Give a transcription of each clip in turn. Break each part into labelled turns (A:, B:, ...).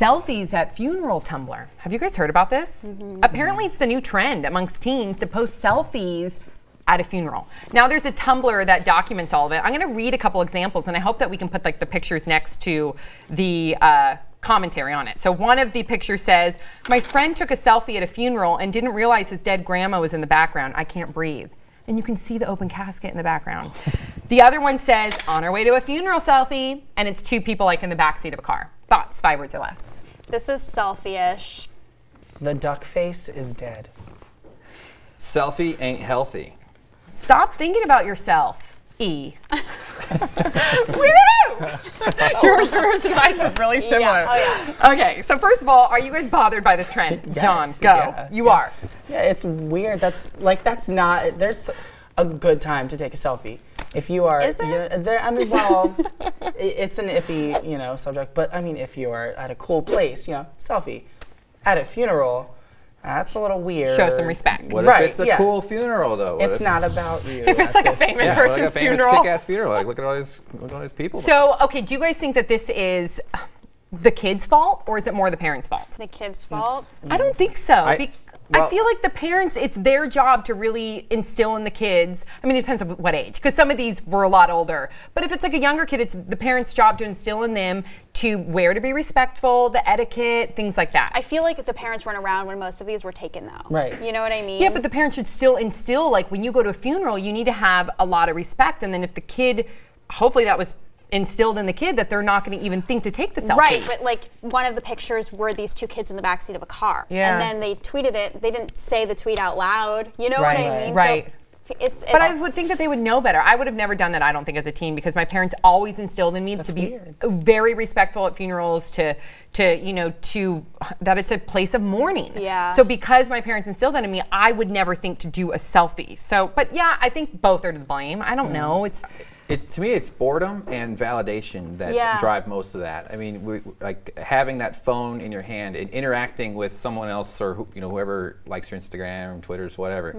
A: Selfies at funeral Tumblr. Have you guys heard about this? Apparently it's the new trend amongst teens to post selfies at a funeral. Now there's a Tumblr that documents all of it. I'm gonna read a couple examples and I hope that we can put like the pictures next to the commentary on it. So one of the pictures says, my friend took a selfie at a funeral and didn't realize his dead grandma was in the background. I can't breathe. And you can see the open casket in the background. The other one says, on our way to a funeral selfie, and it's two people like in the backseat of a car. Thoughts, 5 words or less.
B: This is selfie-ish.
C: The duck face is dead.
D: Selfie ain't healthy.
A: Stop thinking about yourself, E. Woo! Yours advice was really similar.
B: Yeah. Oh, yeah.
A: Okay, so first of all, are you guys bothered by this trend?
C: Yes,
A: John, go.
C: yeah.
A: You are.
C: Yeah, it's weird. That's not, there's a good time to take a selfie. If you are,
B: Is there?
C: I mean, well, it's an iffy, subject, but I mean, if you are at a cool place, selfie. At a funeral, that's a little weird.
A: Show some respect.
D: What
C: Right,
D: if it's a cool funeral though? What
C: It's
D: if
C: not about you.
A: If it's like a famous
D: like
A: person's
D: a famous
A: funeral.
D: kick-ass funeral. Like look at all these people.
A: So, okay, do you guys think that this is the kid's fault or is it more the parents' fault?
B: The kid's fault.
A: I don't think so. I
D: well-
A: feel like the parents, it's their job to really instill in the kids. I mean, it depends on what age, because some of these were a lot older. But if it's like a younger kid, it's the parents' job to instill in them to where to be respectful, the etiquette, things like that.
B: I feel like the parents weren't around when most of these were taken, though.
C: Right.
B: You know what I mean?
A: Yeah, but the parents should still instill, like when you go to a funeral, you need to have a lot of respect. And then if the kid, hopefully that was instilled in the kid that they're not going to even think to take the selfie.
B: Right, but like one of the pictures were these two kids in the backseat of a car.
A: Yeah.
B: And then they tweeted it. They didn't say the tweet out loud. You know
C: Right.
B: what I mean?
A: Right.
B: So
A: But I would think that they would know better. I would have never done that, I don't think, as a teen, because my parents always instilled in me to be very respectful at funerals, to that it's a place of mourning.
B: Yeah.
A: So because my parents instilled that in me, I would never think to do a selfie. So, but yeah, I think both are to blame. I don't know.
D: To me, it's boredom and validation that drive most of that. I mean, like having that phone in your hand and interacting with someone else or whoever likes your Instagram, Twitters, whatever.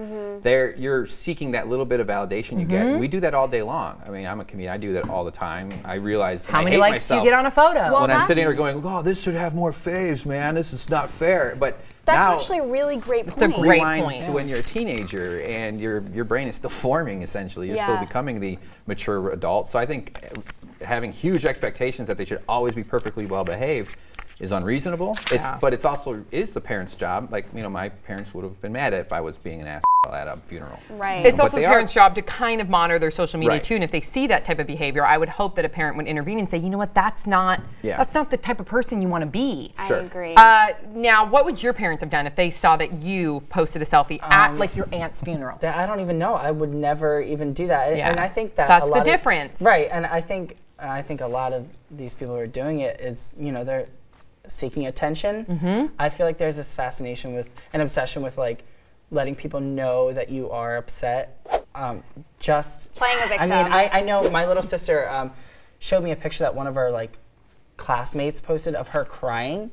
D: You're seeking that little bit of validation you get. We do that all day long. I mean, I'm a comedian. I do that all the time. I realize
A: How
D: I
A: many
D: hate
A: likes do you
D: myself
A: get on a photo?
D: when I'm sitting there going, "Oh, this should have more faves, man. This is not fair." But
B: that's
D: now,
B: actually a really great point.
A: It's a great
D: rewind
A: point.
D: to when you're a teenager and your brain is still forming, essentially. You're still becoming the mature adult. So I think having huge expectations that they should always be perfectly well behaved is unreasonable. But it's also is the parents' job. Like, my parents would have been mad if I was being an asshole at a funeral.
B: Right.
A: It's also the parents' job to kind of monitor their social media
D: Right.
A: too, and if they see that type of behavior, I would hope that a parent would intervene and say, you know what, that's not the type of person you want to be.
B: I agree.
A: Now, what would your parents have done if they saw that you posted a selfie at like your aunt's funeral?
C: I don't even know. I would never even do that.
A: Yeah.
C: And I think that
A: that's the difference.
C: Right. And I think a lot of these people who are doing it is, they're seeking attention. I feel like there's this fascination with an obsession with like letting people know that you are upset. Just
B: playing a victim.
C: I mean, I know my little sister showed me a picture that one of our like classmates posted of her crying.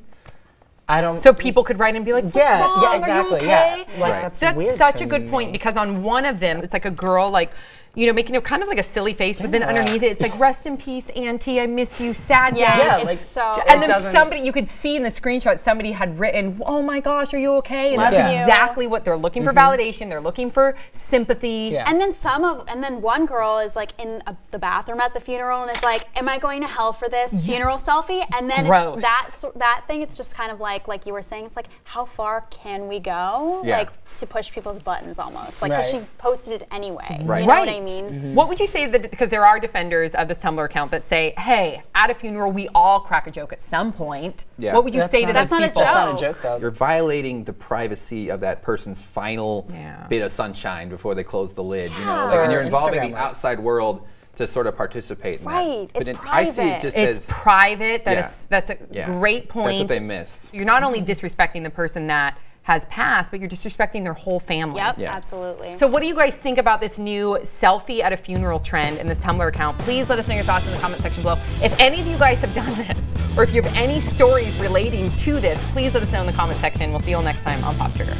A: So people could write and be like, what's wrong?
C: Yeah, exactly.
A: Are you okay?
C: Yeah. Like,
A: That's
C: weird
A: such
C: to
A: a good point,
C: me.
A: because on one of them, it's like a girl like, making kind of like a silly face, but then underneath it, it's like, rest in peace, Auntie, I miss you, sad day.
C: Yeah,
B: it's
A: And then somebody, you could see in the screenshot, somebody had written, oh my gosh, are you okay? And that's exactly what they're looking for, validation. They're looking for sympathy.
C: Yeah.
B: And then one girl is like in the bathroom at the funeral and is like, am I going to hell for this funeral selfie? And then it's that thing, it's just kind of like you were saying, it's like, how far can we go?
D: Yeah.
B: Like to push people's buttons almost. Like, because she posted it anyway.
D: Right.
B: You know what I mean?
A: What would you say, that because there are defenders of this Tumblr account that say, hey, at a funeral, we all crack a joke at some point.
D: Yeah.
A: What would you say to those people?
C: That's not a joke, though.
D: You're violating the privacy of that person's final bit of sunshine before they close the lid. And you're involving the outside world to sort of participate in that.
B: Right, it's
D: I see it just
A: It's
D: as
A: private. That's a great point.
D: That's what they missed.
A: You're not only disrespecting the person that has passed, but you're disrespecting their whole family.
B: Yep, absolutely.
A: So what do you guys think about this new selfie at a funeral trend in this Tumblr account? Please let us know your thoughts in the comment section below. If any of you guys have done this, or if you have any stories relating to this, please let us know in the comment section. We'll see you all next time on Pop Trigger.